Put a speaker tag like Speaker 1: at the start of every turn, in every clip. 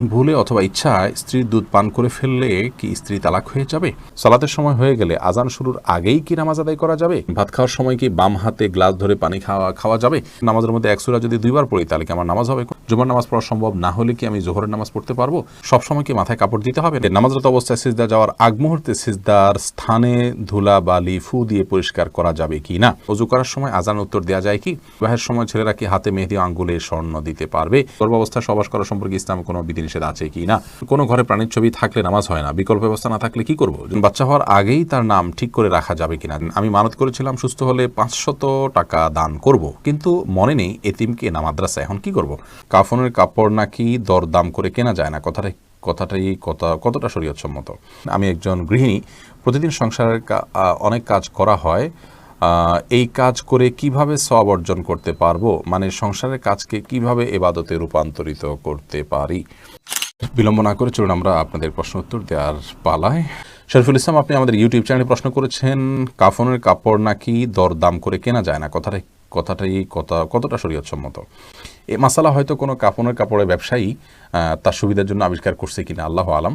Speaker 1: ভুলে অথবা ইচ্ছায় স্ত্রীর দুধ পান করে ফেললে কি স্ত্রী তালাক হয়ে যাবে? সালাতের সময় হয়ে গেলে আজান শুরুর আগেই কি নামাজ আদায় করা যাবে? ভাত খাওয়ার সময় কি বাম হাতে গ্লাস ধরে পানি খাওয়া যাবে? নামাজের মধ্যে এক সূরা যদি দুইবার পড়ি তাহলে কি আমার নামাজ হবে? জুমার নামাজ পড়া সম্ভব না হলে কি আমি জোহরের নামাজ পড়তে পারবো? সব সময় কি মাথায় কাপড় দিতে হবে? নামাজরত অবস্থায় সিজদা যাওয়ার আগ মুহূর্তে সিজদার স্থানে ধুলা বালি ফু দিয়ে পরিষ্কার করা যাবে কি না? ওযু করার সময় আজান উত্তর দেওয়া যায় কি? বিবাহের সময় ছেলেরা কি হাতে মেহেদি আঙ্গুলে স্বর্ণ দিতে পারবে? গর্ভাবস্থায় সহবাস করা সম্পর্কে ইসলামে কোনো বিধিনিষেধ আছে কি না? কোনো ঘরে প্রাণীর ছবি থাকলে নামাজ হয় না, বিকল্প ব্যবস্থা না থাকলে কি করব? বাচ্চা হওয়ার আগেই তার নাম ঠিক করে রাখা যাবে কিনা? আমি মানত করেছিলাম সুস্থ হলে 500 টাকা দান করব, কিন্তু মনে নেই এতিমকে না মাদ্রাসা, এখন কি করব? কাফনের কাপড় নাকি দরদাম করে কেনা যায় না, কতটা শরীয়তসম্মত? আমি একজন গৃহিণী, প্রতিদিন সংসারের অনেক কাজ করা হয়, এই কাজ করে কিভাবে সওয়াব অর্জন করতে পারবো? মানে সংসারের কাজকে কিভাবে ইবাদতে রূপান্তরিত করতে পারি? বিলম্ব না করে চলুন আমরা আপনাদের প্রশ্ন উত্তর দেওয়ার পালায়। শরীফুল ইসলাম, আপনি আমাদের ইউটিউব চ্যানেলে প্রশ্ন করেছেন কাফনের কাপড় নাকি দরদাম করে কেনা যায় না, কতটা শরীয়তসম্মত? এই মাসালা হয়তো কোনো কাফনের কাপড়ের ব্যবসায়ী তার সুবিধার জন্য আবিষ্কার করছে কিনা আল্লাহ আলাম।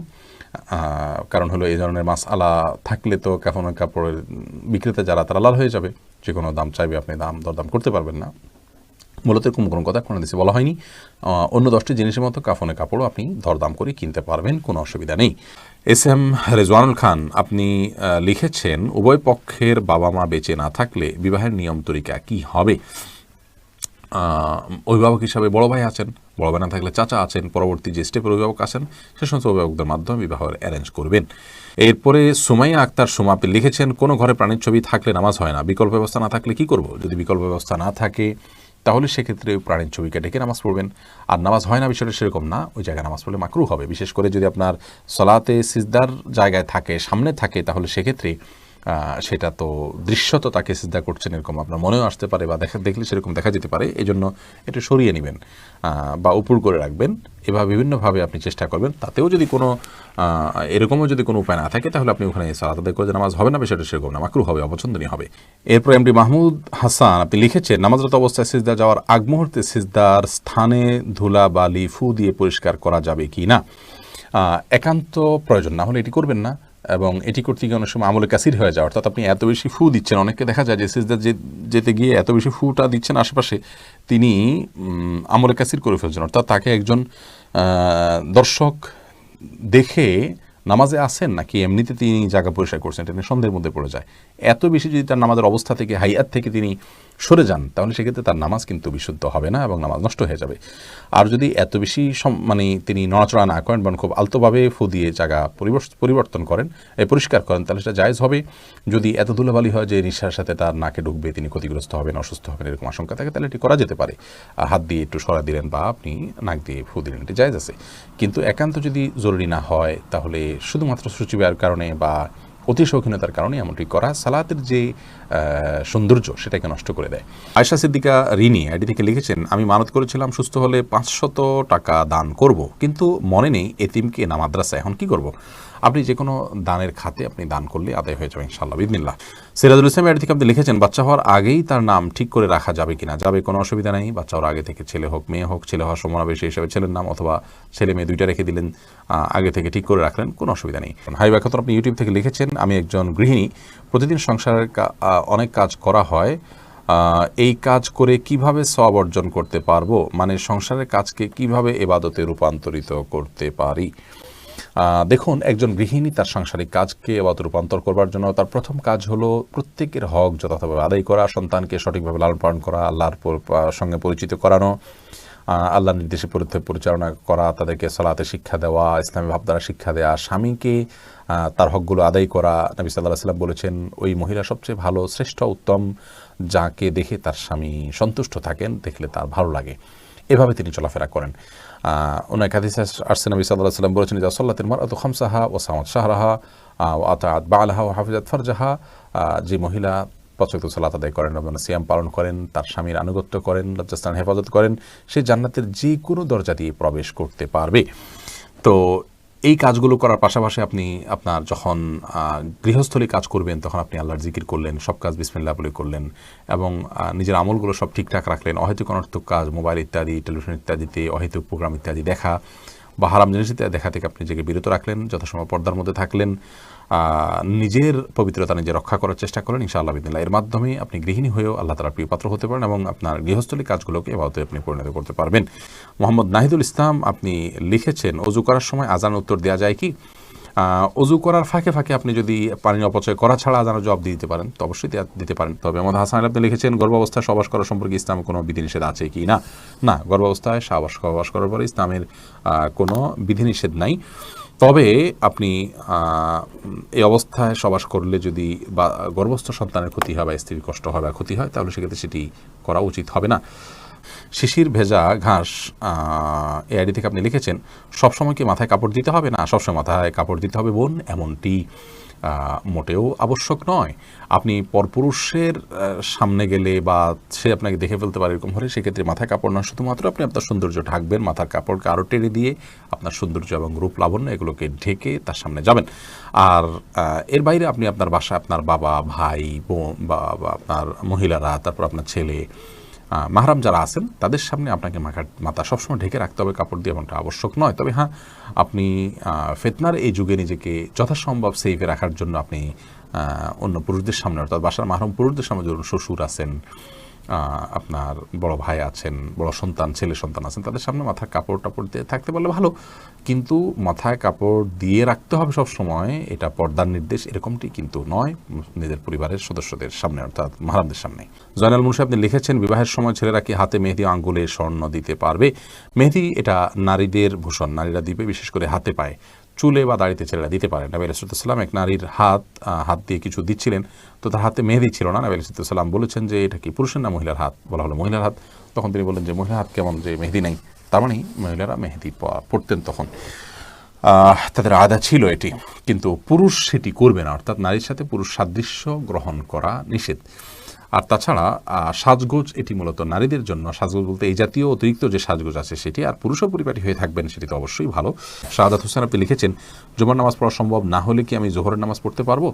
Speaker 1: কারণ হলো এই ধরনের মাসআলা থাকলে তো কাফনের কাপড়ের বিক্রেতা যারা তারা লাল হয়ে যাবে, যে কোনো দাম চাইবে, আপনি দরদাম করতে পারবেন না। মূলত এরকম কোনো কথা কোনো দেশে বলা হয়নি। অন্য 10টি জিনিসের মতো কাফনের কাপড়ও আপনি দরদাম করে কিনতে পারবেন, কোনো অসুবিধা নেই। এস এম রেজওয়ানুল খান, আপনি লিখেছেন উভয় পক্ষের বাবা মা বেঁচে না থাকলে বিবাহের নিয়ম তরিকা কি হবে? অভিভাবক হিসাবে বড় ভাই আছেন, বড় ভাই না থাকলে চাচা আছেন, পরবর্তী যে স্টেপের অভিভাবক আছেন সে সমস্ত অভিভাবকদের মাধ্যমে বিবাহের অ্যারেঞ্জ করবেন। এরপরে সুমাইয়া আক্তার সুমা, আপনি লিখেছেন কোনো ঘরে প্রাণীর ছবি থাকলে নামাজ হয় না, বিকল্প ব্যবস্থা না থাকলে কি করব? যদি বিকল্প ব্যবস্থা না থাকে তাহলে সেক্ষেত্রে ওই প্রাণীর ছবিকে ডেকে নামাজ পড়বেন। আর নামাজ হয় না বিষয়টা সেরকম না, ওই জায়গায় নামাজ পড়লে মাকরুহ হবে। বিশেষ করে যদি আপনার সলাতে সিজদার জায়গায় থাকে, সামনে থাকে, তাহলে সেক্ষেত্রে সেটা তো দৃশ্যত তাকে সিজদা করছেন এরকম আপনার মনেও আসতে পারে, বা দেখলে সেরকম দেখা যেতে পারে। এই জন্য এটা সরিয়ে নেবেন বা উপর করে রাখবেন। এভাবে বিভিন্নভাবে আপনি চেষ্টা করবেন। তাতেও যদি কোনো এরকমও যদি কোনো উপায় না থাকে তাহলে আপনি ওখানে সালাত আদায় করে নামাজ হবে না, বিষয়টা সেরকম না, মাকরুহ হবে, অপছন্দনীয় হবে। এরপর এমডি মাহমুদ হাসান, আপনি লিখেছেন নামাজরত অবস্থায় সিজদা যাওয়ার আগ মুহূর্তে সিজদার স্থানে ধুলা বালি ফু দিয়ে পরিষ্কার করা যাবে কি না? একান্ত প্রয়োজন না হলে এটি করবেন না, এবং এটি করতে গিয়ে অনেক সময় আমলে কাসির হয়ে যায়। অর্থাৎ আপনি এত বেশি ফু দিচ্ছেন, অনেককে দেখা যায় যে সিজদা যেতে গিয়ে এত বেশি ফুটা দিচ্ছেন আশেপাশে, তিনি আমলে কাসির করে ফেলছেন। অর্থাৎ তাকে একজন দর্শক দেখে নামাজে আসেন নাকি এমনিতে তিনি জায়গা পরিষ্কার করছেন, এটা নিয়ে সন্দেহের মধ্যে পড়ে যায়। এত বেশি যদি তার নামাজের অবস্থা থেকে, হাইয়াত থেকে তিনি সরে যান, তাহলে সেক্ষেত্রে তার নামাজ কিন্তু বিশুদ্ধ হবে না এবং নামাজ নষ্ট হয়ে যাবে। আর যদি এত বেশি তিনি নড়াচড়া না করেন, বরং খুব আলতোভাবে ফু দিয়ে জায়গা পরিবর্তন করেন, পরিষ্কার করেন, তাহলে সেটা জায়েজ হবে। যদি এত ধুলাবালি হয় যে নিঃশ্বাসের সাথে তার নাকে ঢুকবে, তিনি ক্ষতিগ্রস্ত হবেন, অসুস্থ হবেন, এরকম আশঙ্কা থাকে, তাহলে এটি করা যেতে পারে। হাত দিয়ে একটু সরা দিলেন বা আপনি নাক দিয়ে ফু দিলেন, এটি জায়েজ আছে। কিন্তু একান্ত যদি জরুরি না হয়, তাহলে শুধুমাত্র সূচিবায়ের কারণে বা অতি শৌখিনতার কারণে এমনটি করা সালাতের যে সৌন্দর্য সেটাকে নষ্ট করে দেয়। আয়েশা সিদ্দিকা রিনি আইডি থেকে লিখেছেন, আমি মানত করেছিলাম সুস্থ হলে 500 টাকা দান করব, কিন্তু মনে নেই এতিমকে না মাদ্রাসা, এখন কি করব? আপনি যে কোনো দানের খাতে আপনি দান করলে আদায় হয়ে যাবে ইনশাআল্লাহ বিদিনিল্লাহ। সিরাজুল ইসলাম আইডি থেকে আপনি লিখেছেন, বাচ্চা হওয়ার আগেই তার নাম ঠিক করে রাখা যাবে কিনা? যাবে, কোনো অসুবিধা নেই। বাচ্চা হওয়ার আগে থেকে ছেলে হোক মেয়ে হোক, ছেলে হওয়ার সমাবেশী হিসেবে ছেলের নাম, অথবা ছেলে মেয়ে দুইটা রেখে দিলেন, আগে থেকে ঠিক করে রাখলেন, কোনো অসুবিধা নেই। হাই ব্যাখ্যাত, আপনি ইউটিউব থেকে লিখেছেন, আমি একজন গৃহিণী, প্রতিদিন সংসারের অনেক কাজ করা হয়, এই কাজ করে কিভাবে সওয়াব অর্জন করতে পারবো? মানে সংসারের কাজকে কিভাবে ইবাদতে রূপান্তরিত করতে পারি? দেখুন, একজন গৃহিণী তার সাংসারিক কাজকে ইবাদতে রূপান্তর করবার জন্য তার প্রথম কাজ হলো প্রত্যেকের হক যথাযথভাবে আদায় করা, সন্তানকে সঠিকভাবে লালন পালন করা, আল্লাহর সঙ্গে পরিচিত করানো, আল্লাহর নির্দেশে পরিচালনা করা, তাদেরকে সালাতে শিক্ষা দেওয়া, ইসলামী ভাবধারা শিক্ষা দেওয়া, স্বামীকে তার হকগুলো আদায় করা। নবী সাল্লাল্লাহু আলাইহি ওয়াসাল্লাম বলেছেন, ওই মহিলা সবচেয়ে ভালো, শ্রেষ্ঠ, উত্তম, যাকে দেখে তার স্বামী সন্তুষ্ট থাকেন, দেখলে তার ভালো লাগে। এভাবে তিনি চলাফেরা করেন। অনেক হাদিসে আসছে, নবী সাল্লাল্লাহু আলাইহি ওয়াসাল্লাম বলেছেন, ইযা সাল্লাতিল মারআতু খামসাহা ওয়া সামাত শাহরাহা ওয়া আতাআত বা'লাহা ওয়া হাফিজাত ফারজাহা, যে মহিলা 5 ওয়াক্ত সালাত আদায় করেন এবং সিয়াম পালন করেন, তার স্বামীর আনুগত্য করেন, লজ্জাস্থান হেফাজত করেন, সে জান্নাতের যে কোনো দরজা দিয়ে প্রবেশ করতে পারবে। তো এই কাজগুলো করার পাশাপাশি আপনি আপনার যখন গৃহস্থলী কাজ করবেন, তখন আপনি আল্লাহর জিকির করলেন, সব কাজ বিসমিল্লাহ বলে করলেন, এবং নিজের আমলগুলো সব ঠিকঠাক রাখলেন। অহেতুক অনর্থক কাজ, মোবাইল ইত্যাদি, টেলিভিশন ইত্যাদিতে অহেতুক প্রোগ্রাম ইত্যাদি দেখা, বা হারাম জিনিসের দেখা থেকে আপনি নিজেকে বিরত রাখলেন, যথাসময় পর্দার মধ্যে থাকলেন, নিজের পবিত্রতা নিজে রক্ষা করার চেষ্টা করেন, ইনশাআল্লাহ বিদিনিল্লাহ এর মাধ্যমে আপনি গৃহিণী হয়েও আল্লাহ তাআলার প্রিয় পাত্র হতে পারেন এবং আপনার গৃহস্থলী কাজগুলোকে এভাবে আপনি পরিণত করতে পারবেন। মোহাম্মদ নাহিদুল ইসলাম আপনি লিখেছেন, অজু করার সময় আজান উত্তর দেওয়া যায় কি? অজু করার ফাঁকে ফাঁকে আপনি যদি পানি অপচয় করা ছাড়া আজানের জবাব দিতে পারেন তো অবশ্যই দিতে পারেন। তবে মোহাম্মদ হাসান আপনি লিখেছেন, গর্ভাবস্থায় সহবাস করা সম্পর্কে ইসলামে কোনো বিধিনিষেধ আছে কি না? না, গর্ভাবস্থায় সহবাস করার পরে ইসলামের কোনো বিধিনিষেধ নাই। তবে আপনি এই অবস্থায় সহবাস করলে যদি বা গর্ভস্থ সন্তানের ক্ষতি হয় বা স্ত্রীর কষ্ট হয় বা ক্ষতি হয়, তাহলে সেক্ষেত্রে সেটি করা উচিত হবে না। শিশির ভেজা ঘাস এই আইডি থেকে আপনি লিখেছেন, সবসময় কি মাথায় কাপড় দিতে হবে? না, সবসময় মাথায় কাপড় দিতে হবে বোন, এমনটি মোটেও আবশ্যক নয়। আপনি পরপুরুষের সামনে গেলে বা সে আপনাকে দেখে ফেলতে পারে এরকম হলে সেক্ষেত্রে মাথায় কাপড় নয়, শুধুমাত্র আপনি আপনার সৌন্দর্য ঢাকবেন, মাথার কাপড়কে আরও টেনে দিয়ে আপনার সৌন্দর্য এবং রূপ লাবণ্য এগুলোকে ঢেকে তার সামনে যাবেন। আর এর বাইরে আপনি আপনার বাসায় আপনার বাবা, ভাই, বোন বা আপনার মহিলারা, তারপর আপনার ছেলে, মাহরাম যারা আছেন তাদের সামনে আপনাকে মাথা সবসময় ঢেকে রাখতে হবে কাপড় দিয়ে, এমনটা আবশ্যক নয়। তবে হ্যাঁ, আপনি ফিতনার এই যুগে নিজেকে যথাসম্ভব সেফে রাখার জন্য আপনি অন্য পুরুষদের সামনে, অর্থাৎ বাসার মাহরম পুরুষদের সামনে, ধরুন শ্বশুর আছেন, আপনার বড় ভাই আছেন, বড় সন্তান, ছেলে সন্তান আছেন, তাদের সামনে মাথায় কাপড় টাপড় দিয়ে থাকতে পারলে ভালো, কিন্তু মাথায় কাপড় দিয়ে রাখতে হবে সব সময়, এটা পর্দার নির্দেশ এরকমটি কিন্তু নয় নিজের পরিবারের সদস্যদের সামনে, অর্থাৎ মাহরামদের সামনে। জয়নাল মুন্সি আপনি লিখেছেন, বিবাহের সময় ছেলেরা কি হাতে মেহেদি, আঙ্গুলে স্বর্ণ দিতে পারবে? মেহেদি এটা নারীদের ভূষণ, নারীরা দিবে, বিশেষ করে হাতে পায়ে, চুলে বা দাড়িতে ছেলেরা দিতে পারে। নবী আলাইহিস সালাম এক নারীর হাত দিয়ে কিছু দিচ্ছিলেন, তো তার হাতে মেহেদি ছিল না। নবী আলাইহিস সালাম বলেছেন যে এটা কি পুরুষের না মহিলার হাত? বলা হলো মহিলার হাত। তখন তিনি বললেন যে মহিলার হাত কেমন, যে মেহেদি নেই? তার মানে মহিলারা মেহেদি পড়তেন তখন, তাদের আদা ছিল এটি, কিন্তু পুরুষ সেটি করবে না, অর্থাৎ নারীর সাথে পুরুষ সাদৃশ্য গ্রহণ করা নিষেধ। আর তাছাড়া সাজগোজ এটি মূলত নারীদের জন্য, সাজগোজ বলতে এই জাতীয় অতিরিক্ত যে সাজগোজ আছে সেটি, আর পুরুষও পরিপাটি হয়ে থাকবেন সেটি তো অবশ্যই ভালো। শাহাদাত হোসেন আপনি লিখেছেন, জুমার নামাজ পড়া সম্ভব না হলে কি আমি জোহরের নামাজ পড়তে পারবো?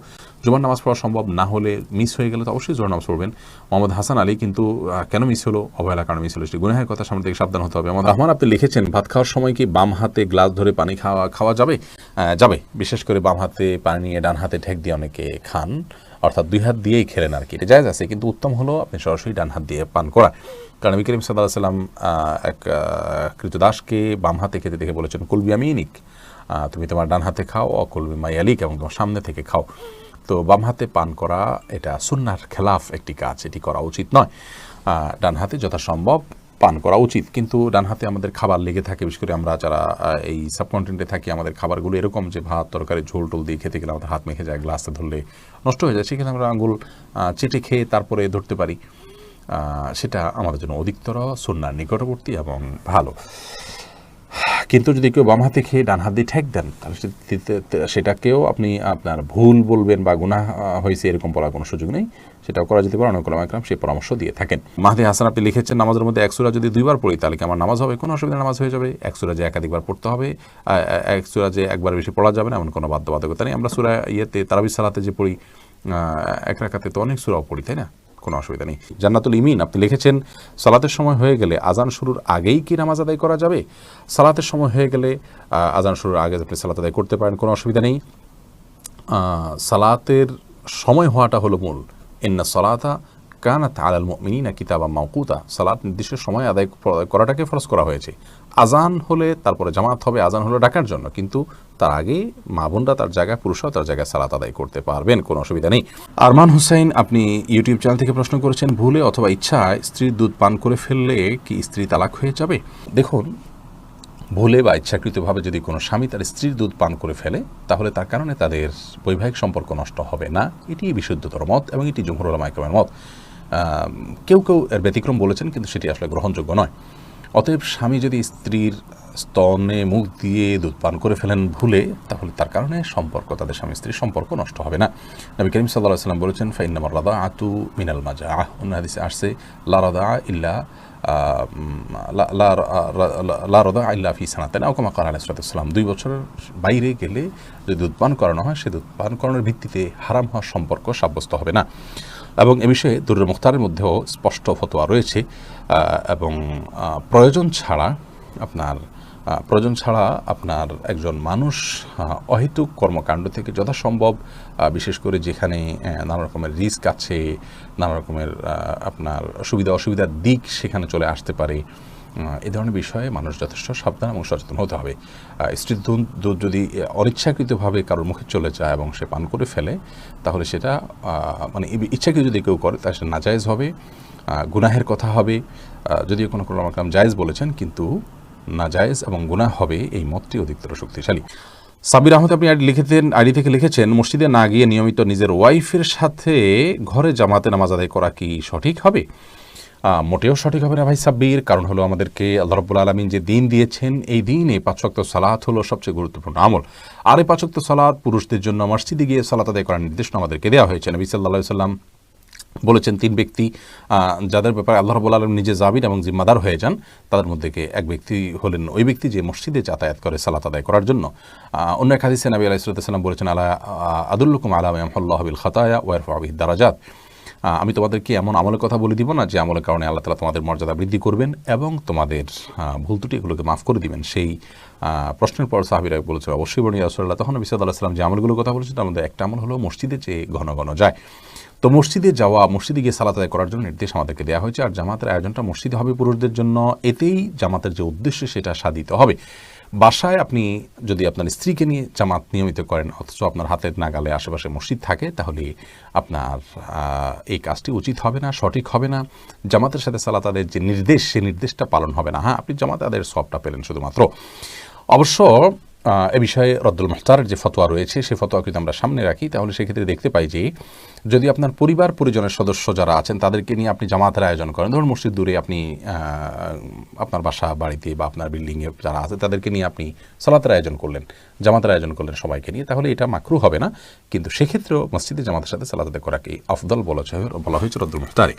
Speaker 1: জুমার নামাজ পড়া সম্ভব না হলে, মিস হয়ে গেলে তো অবশ্যই জোহর নামাজ পড়বেন। মোহাম্মদ হাসান আলী কিন্তু কেন মিস হলো? অবহেলার কারণে মিস হলো, সেটি গুনাহের কথা, সামনে থেকে সাবধান হতে হবে। মোহাম্মদ রহমান আপনি লিখেছেন, ভাত খাওয়ার সময় কি বাম হাতে গ্লাস ধরে পানি খাওয়া যাবে? যাবে, বিশেষ করে বাম হাতে পানি নিয়ে ডান হাতে ঠেক দিয়ে অনেকে খান, অর্থাৎ দুই হাত দিয়েই খেলেন আর কি, এটা জায়েজ আছে, কিন্তু উত্তম হলো আপনি সরাসরি ডান হাত দিয়ে পান করা। কারণ নবী করিম সাল্লাল্লাহু আলাইহি ওয়াসাল্লাম এক কৃতদাসকে বাম হাতে খেতে দেখে বলেছেন, কুল বিয়ামিনিক, তুমি তোমার ডান হাতে খাও, অকুল বিমায়ালিক, এবং তোমার সামনে থেকে খাও। তো বাম হাতে পান করা এটা সুন্নাহর খেলাফ একটি কাজ, এটি করা উচিত নয়। ডান হাতে যথাসম্ভব পান করা উচিত, কিন্তু ডান হাতে আমাদের খাবার লেগে থাকে, বিশেষ করে আমরা যারা এই সাবকন্টিনেন্টে থাকি, আমাদের খাবারগুলো এরকম যে ভাত তরকারি ঝোল টোল দিয়ে খেতে গেলে আমাদের হাত মেখে যায়, গ্লাসে ধরলে নষ্ট হয়ে যায়, সেখানে আমরা আঙুল চেটে খেয়ে তারপরে ধরতে পারি, সেটা আমাদের জন্য অধিকতর সুন্নাহর নিকটবর্তী এবং ভালো। কিন্তু যদি কেউ বাম হাতে খেয়ে ডান হাত দিয়ে ঠেক দেন, তাহলে সেটাকেও আপনি আপনার ভুল বলবেন বা গুনাহ হয়েছে এরকম বলার কোনো সুযোগ নেই, সেটাও করা যেতে পারে। অনেক ওলামা ইকরাম সেই পরামর্শ দিয়ে থাকেন। মাহদি হাসান আপনি লিখেছেন, নামাজের মধ্যে এক সূরা যদি দুইবার পড়ি তাহলে কি আমার নামাজ হবে? কোনো অসুবিধা, নামাজ হয়ে যাবে। এক সূরা যে একাধিকবার পড়তে হবে, এক সূরা যে একবার বেশি পড়া যাবে না এমন কোনো বাধ্যবাধকতা নেই। আমরা সূরা তারাবির সালাতে যে পড়ি, এক রাকাতে তো অনেক সূরাও পড়ি, তাই না? কোনো অসুবিধা নেই। জান্নাতুল ইমিন আপনি লিখেছেন, সালাতের সময় হয়ে গেলে আজান শুরুর আগেই কি নামাজ আদায় করা যাবে? সালাতের সময় হয়ে গেলে আজান শুরুর আগে আপনি সালাত আদায় করতে পারেন, কোনো অসুবিধা নেই। সালাতের সময় হওয়াটা হলো মূল। ইন্না সালাতা কানাত আলাল মুমিনিনা কিতাবাম মাওকুতা, সালাত নির্দিষ্ট সময় আদায় করাটাকে ফরজ করা হয়েছে। আজান হলে তারপরে জামাত হবে, আজান হলো ডাকার জন্য, কিন্তু তার আগে মা বোনরা তার জায়গায়, পুরুষরাও তার জায়গায় সালাত আদায় করতে পারবেন, কোনো অসুবিধা নেই। আরমান হুসাইন আপনি ইউটিউব চ্যানেল থেকে প্রশ্ন করেছেন, ভুলে অথবা ইচ্ছায় স্ত্রীর দুধ পান করে ফেললে কি স্ত্রী তালাক হয়ে যাবে? দেখুন, ভুলে বা ইচ্ছাকৃতভাবে যদি কোনো স্বামী তার স্ত্রীর দুধ পান করে ফেলে, তাহলে তার কারণে তাদের বৈবাহিক সম্পর্ক নষ্ট হবে না, এটি বিশুদ্ধতর মত এবং এটি জমহুর উলামা ইকরামের মত। কেউ কেউ এর ব্যতিক্রম বলেছেন, কিন্তু সেটি আসলে গ্রহণযোগ্য নয়। অতএব স্বামী যদি স্ত্রীর স্তনে মুখ দিয়ে দুধ পান করে ফেলেন ভুলে, তাহলে তার কারণে সম্পর্ক, তাদের স্বামী স্ত্রীর সম্পর্ক নষ্ট হবে না। নবী করিম সাল্লাল্লাহু আলাইহি ওয়াসাল্লাম বলেছেন, ফাইন্নামার রাদাআতু মিনাল মাজাআহ, অন্য হাদিসে আসছে লা রাদাআ ইল্লা লা রাদাআ ইল্লা ফি সানাতাইন, আও কামা ক্বালা আলাইহিস সালাতু ওয়াস সালাম। 2 বছরের বাইরে গেলে যদি দুধ পান করানো হয়, সে দুধ পান করানোর ভিত্তিতে হারাম হওয়ার সম্পর্ক সাব্যস্ত হবে না। এবং এ বিষয়ে দুরুল মুখতারের মধ্যেও স্পষ্ট ফতোয়া রয়েছে, এবং প্রয়োজন ছাড়া আপনার প্রয়োজন ছাড়া আপনার একজন মানুষ অহেতুক কর্মকাণ্ড থেকে যথাসম্ভব, বিশেষ করে যেখানে নানা রকমের রিস্ক আছে, নানা রকমের আপনার সুবিধা অসুবিধার দিক সেখানে চলে আসতে পারে, এই ধরনের বিষয়ে মানুষ যথেষ্ট সাবধান এবং সচেতন হতে হবে। স্ত্রীর দুধ যদি অনিচ্ছাকৃতভাবে কারোর মুখে চলে যায় এবং সে পান করে ফেলে, তাহলে সেটা মানে ইচ্ছাকৃত যদি কেউ করে তাহলে সেটা নাজায়েজ হবে, গুনাহের কথা হবে। যদিও কোনো কাম জায়েজ বলেছেন, কিন্তু নাজায়েজ এবং গুনাহ হবে, এই মতটি অধিকতর শক্তিশালী। সাবির আহমেদ আপনি আইডি থেকে লিখেছেন, মসজিদে না গিয়ে নিয়মিত নিজের ওয়াইফের সাথে ঘরে জামাতে নামাজ আদায় করা কি সঠিক হবে? মোটেও সঠিক হবে না ভাই সাব্বির। কারণ হলো আমাদেরকে আল্লাহ রাব্বুল আলামিন যে দিন দিয়েছেন, এই দিনে 5 ওয়াক্ত সালাত হলো সবচেয়ে গুরুত্বপূর্ণ আমল। আর এই 5 ওয়াক্ত সালাত পুরুষদের জন্য মসজিদে গিয়ে সালাত আদায় করার নির্দেশনা আমাদেরকে দেওয়া হয়েছে। নবী সাল্লাল্লাহু আলাইহি ওয়াসাল্লাম বলেছেন, 3 ব্যক্তি যাদের ব্যাপারে আল্লাহ রাব্বুল আলামিন নিজে জামিন এবং জিম্মাদার হয়ে যান, তাদের মধ্যে এক ব্যক্তি হলেন ওই ব্যক্তি যে মসজিদে যাতায়াত করে সালাত আদায় করার জন্য। অন্য এক হাদিসে নবী আলাইহিস সালাম বলেছেন, আলা আদুল্লুকুম আলা মা ইয়ামহুল্লাহু বিল খাতায়া ওয়া ইয়ারফাউ বিহিদ দারাজাত, আমি তোমাদেরকে এমন আমলের কথা বলে দিব না যে আমলের কারণে আল্লাহ তাআলা তোমাদের মর্যাদা বৃদ্ধি করবেন এবং তোমাদের ভুল ত্রুটি এগুলোকে মাফ করে দিবেন। সেই প্রশ্নের পর সাহাবীরা বলেছে, অবশ্যই বলি ইয়া রাসূলুল্লাহ। তখন নবী সাল্লাল্লাহু আলাইহি ওয়াসাল্লাম যে আমলগুলোর কথা বলেছেন তার মধ্যে একটা আমল হলো মসজিদে যে ঘন ঘন যায়। তো মসজিদে যাওয়া, মসজিদে গিয়ে সালাত আদায় করার জন্য নির্দেশ আমাদেরকে দেওয়া হয়েছে। আর জামাতের আয়োজনটা মসজিদে হবে পুরুষদের জন্য, এতেই জামাতের যে উদ্দেশ্য সেটা সাধিত হবে। বাসায় আপনি যদি আপনার স্ত্রীকে নিয়ে জামাত নিয়মিত করেন, অথচ আপনার হাতের নাগালে আশেপাশে মসজিদ থাকে, তাহলে আপনার এই কাজটি উচিত হবে না, সঠিক হবে না। জামাতের সাথে সালাত আদায়ের যে নির্দেশ, সেই নির্দেশটা পালন হবে না। হ্যাঁ, আপনি জামাত আদায়ের সওয়াবটা পেলেন শুধুমাত্র। অবশ্য এ বিষয়ে রদ্দুল মুখতারের যে ফতোয়া রয়েছে, সেই ফতোয়া যদি আমরা সামনে রাখি, তাহলে সেক্ষেত্রে দেখতে পাই যে যদি আপনার পরিবার পরিজনের সদস্য যারা আছেন তাদেরকে নিয়ে আপনি জামাতের আয়োজন করেন, ধরুন মসজিদ দূরে, আপনি আপনার বাসা বাড়িতে বা আপনার বিল্ডিংয়ে যারা আছে তাদেরকে নিয়ে আপনি সালাতের আয়োজন করলেন, জামাতের আয়োজন করলেন সবাইকে নিয়ে, তাহলে এটা মাকরুহ হবে না। কিন্তু সেক্ষেত্রেও মসজিদে জামাতের সাথে সালাত আদায় করাকে আফদল বলা হয়েছে রদ্দুল মুখতারে।